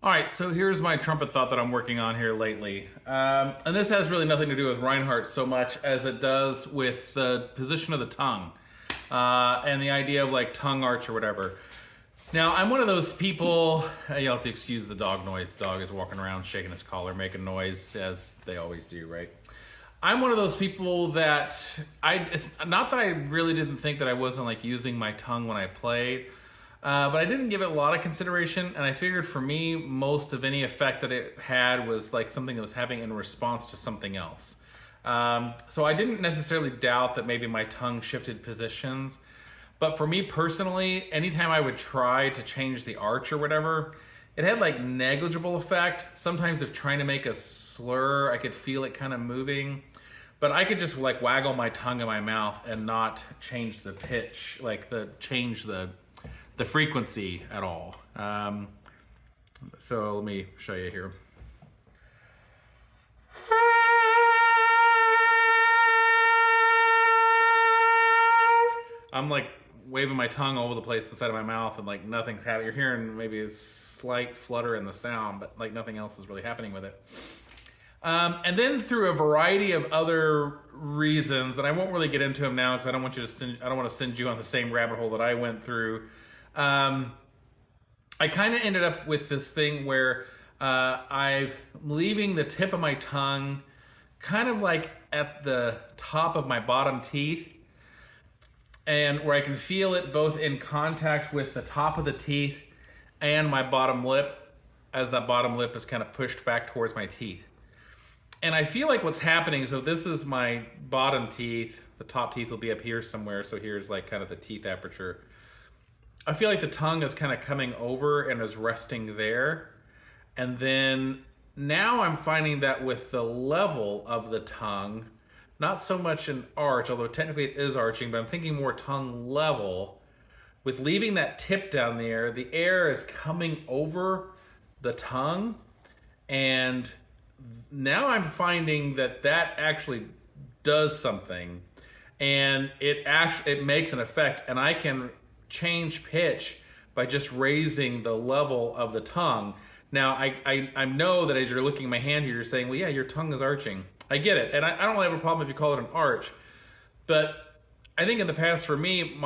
All right, so here's my trumpet thought that I'm working on here lately. And this has really nothing to do with Reinhardt so much as it does with the position of the tongue and the idea of like tongue arch or whatever. Now, I'm one of those people, you'll have to excuse the dog noise. The dog is walking around shaking his collar, making noise, as they always do, right? I'm one of those people that it's not that I really didn't think that I wasn't like using my tongue when I played, but I didn't give it a lot of consideration, and I figured for me, most of any effect that it had was like something that was having in response to something else. So I didn't necessarily doubt that maybe my tongue shifted positions, but for me personally, anytime I would try to change the arch or whatever, it had like negligible effect. Sometimes if trying to make a slur, I could feel it kind of moving, but I could just like waggle my tongue in my mouth and not change the pitch, like change the frequency at all. So let me show you here. I'm like waving my tongue all over the place inside of my mouth, and like nothing's happening. You're hearing maybe a slight flutter in the sound, but like nothing else is really happening with it. And then through a variety of other reasons, and I won't really get into them now because I don't want to send you on the same rabbit hole that I went through. I kind of ended up with this thing where I'm leaving the tip of my tongue kind of like at the top of my bottom teeth, and where I can feel it both in contact with the top of the teeth and my bottom lip, as that bottom lip is kind of pushed back towards my teeth. And I feel like what's happening, so this is my bottom teeth, the top teeth will be up here somewhere, so here's like kind of the teeth aperture. I feel like the tongue is kind of coming over and is resting there. And then now I'm finding that with the level of the tongue, not so much an arch, although technically it is arching, but I'm thinking more tongue level. With leaving that tip down there, the air is coming over the tongue, and now I'm finding that actually does something, and it makes an effect, and I can change pitch by just raising the level of the tongue. Now, I know that as you're looking at my hand here, you're saying, well, yeah, your tongue is arching. I get it, and I don't really have a problem if you call it an arch, but I think in the past for me,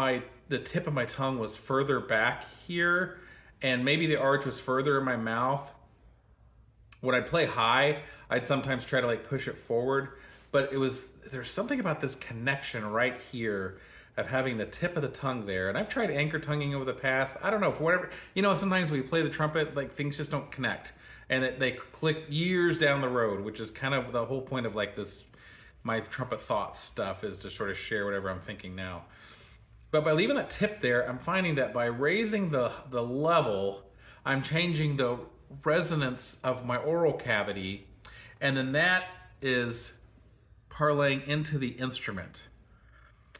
the tip of my tongue was further back here, and maybe the arch was further in my mouth. When I'd play high, I'd sometimes try to like push it forward, but there's something about this connection right here of having the tip of the tongue there. And I've tried anchor tonguing over the past. I don't know, for whatever, sometimes when you play the trumpet, like things just don't connect, and they click years down the road, which is kind of the whole point of like this, my trumpet thoughts stuff, is to sort of share whatever I'm thinking now. But by leaving that tip there, I'm finding that by raising the level, I'm changing the resonance of my oral cavity, and then that is parlaying into the instrument.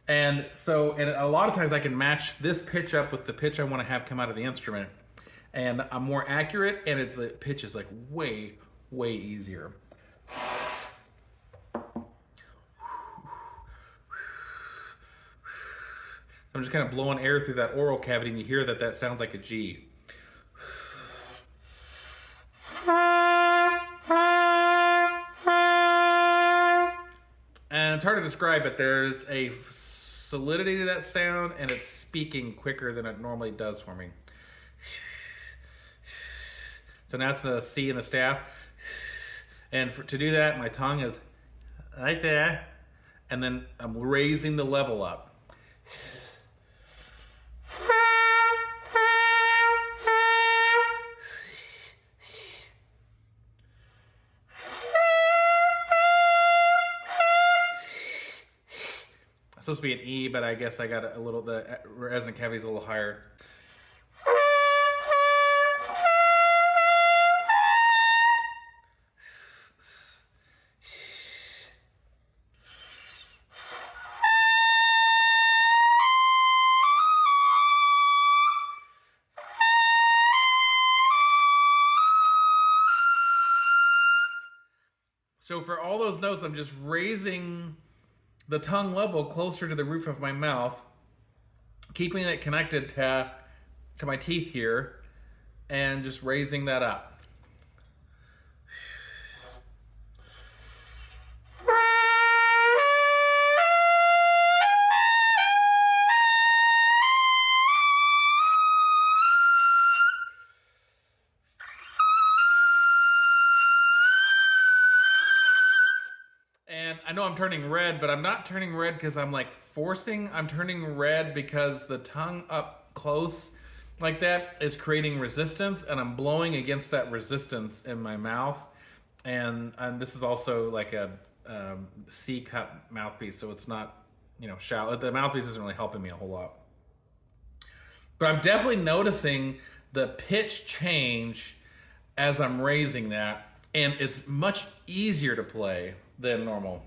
And a lot of times I can match this pitch up with the pitch I want to have come out of the instrument, and I'm more accurate, and the pitch is like way, way easier. I'm just kind of blowing air through that oral cavity, and you hear that sounds like a G. And it's hard to describe, but there's a solidity to that sound, and it's speaking quicker than it normally does for me. So now it's the C and the staff. And to do that, my tongue is right there, and then I'm raising the level up. It's supposed to be an E, but I guess I got the resonant cavity's a little higher. So for all those notes, I'm just raising the tongue level closer to the roof of my mouth, keeping it connected to my teeth here, and just raising that up. I know I'm turning red, but I'm not turning red because I'm like forcing. I'm turning red because the tongue up close like that is creating resistance, and I'm blowing against that resistance in my mouth. And this is also like a C cup mouthpiece, so it's not, shallow. The mouthpiece isn't really helping me a whole lot. But I'm definitely noticing the pitch change as I'm raising that, and it's much easier to play than normal.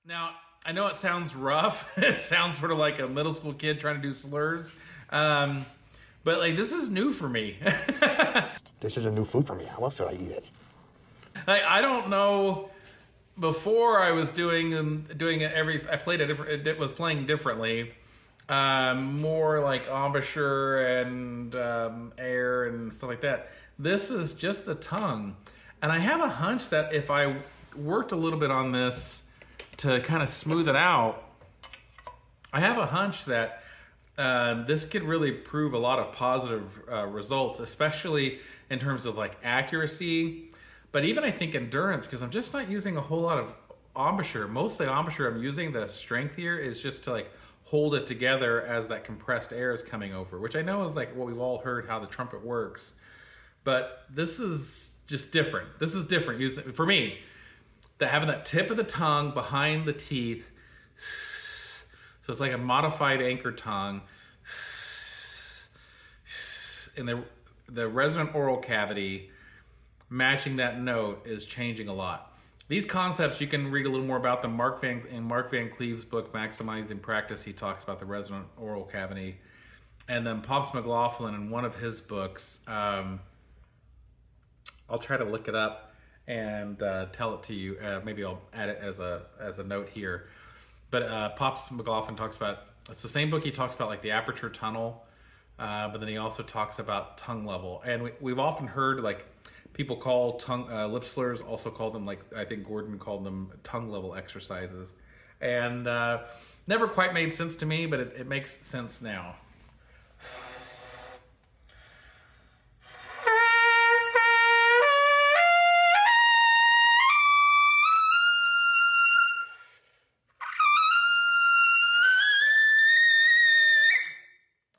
Now, I know it sounds rough. It sounds sort of like a middle school kid trying to do slurs. But like, this is new for me. This is a new food for me. How else should I eat it? I don't know. Before I was doing it I played it was playing differently. More like embouchure and air and stuff like that. This is just the tongue. And I have a hunch that if I worked a little bit on this to kind of smooth it out, I have a hunch that this could really prove a lot of positive results, especially in terms of like accuracy, but even I think endurance, because I'm just not using a whole lot of embouchure. Most of the embouchure I'm using, the strength here, is just to like hold it together as that compressed air is coming over, which I know is like what we've all heard how the trumpet works. But this is just different. This is different for me. Having that tip of the tongue behind the teeth, so it's like a modified anchor tongue, and the resonant oral cavity matching that note is changing a lot. These concepts, you can read a little more about them. In Mark Van Cleve's book, Maximizing Practice, he talks about the resonant oral cavity. And then Pops McLaughlin, in one of his books, I'll try to look it up and tell it to you. Maybe I'll add it as a note here. But Pops McLaughlin talks about, it's the same book. He talks about like the aperture tunnel, but then he also talks about tongue level. And we've often heard like people call lip slurs, also call them, like I think Gordon called them, tongue level exercises. And never quite made sense to me, but it makes sense now.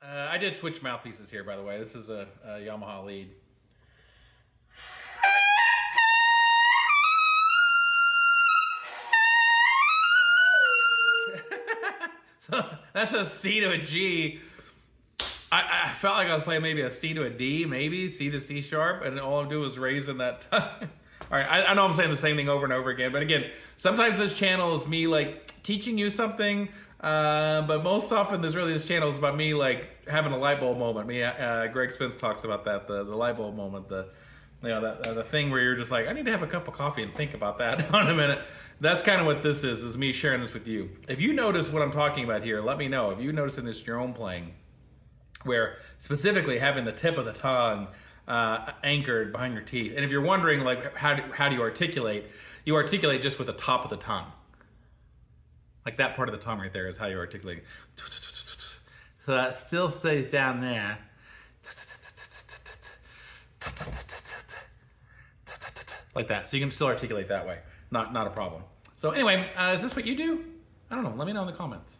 I did switch mouthpieces here, by the way. This is a Yamaha lead. So that's a C to a G. I felt like I was playing maybe a C to a D, maybe C to C sharp, and all I'm doing is raising that tongue. All right, I know I'm saying the same thing over and over again, but again, sometimes this channel is me like teaching you something. But most often, this channel is about me like having a light bulb moment. Greg Spence talks about that, the light bulb moment, the thing where you're just like, I need to have a cup of coffee and think about that on a minute. That's kind of what this is me sharing this with you. If you notice what I'm talking about here, let me know. If you notice in this your own playing, where specifically having the tip of the tongue anchored behind your teeth, and if you're wondering like how do you articulate just with the top of the tongue. Like that part of the tongue right there is how you articulate. So that still stays down there. Like that. So you can still articulate that way. Not a problem. So anyway, is this what you do? I don't know. Let me know in the comments.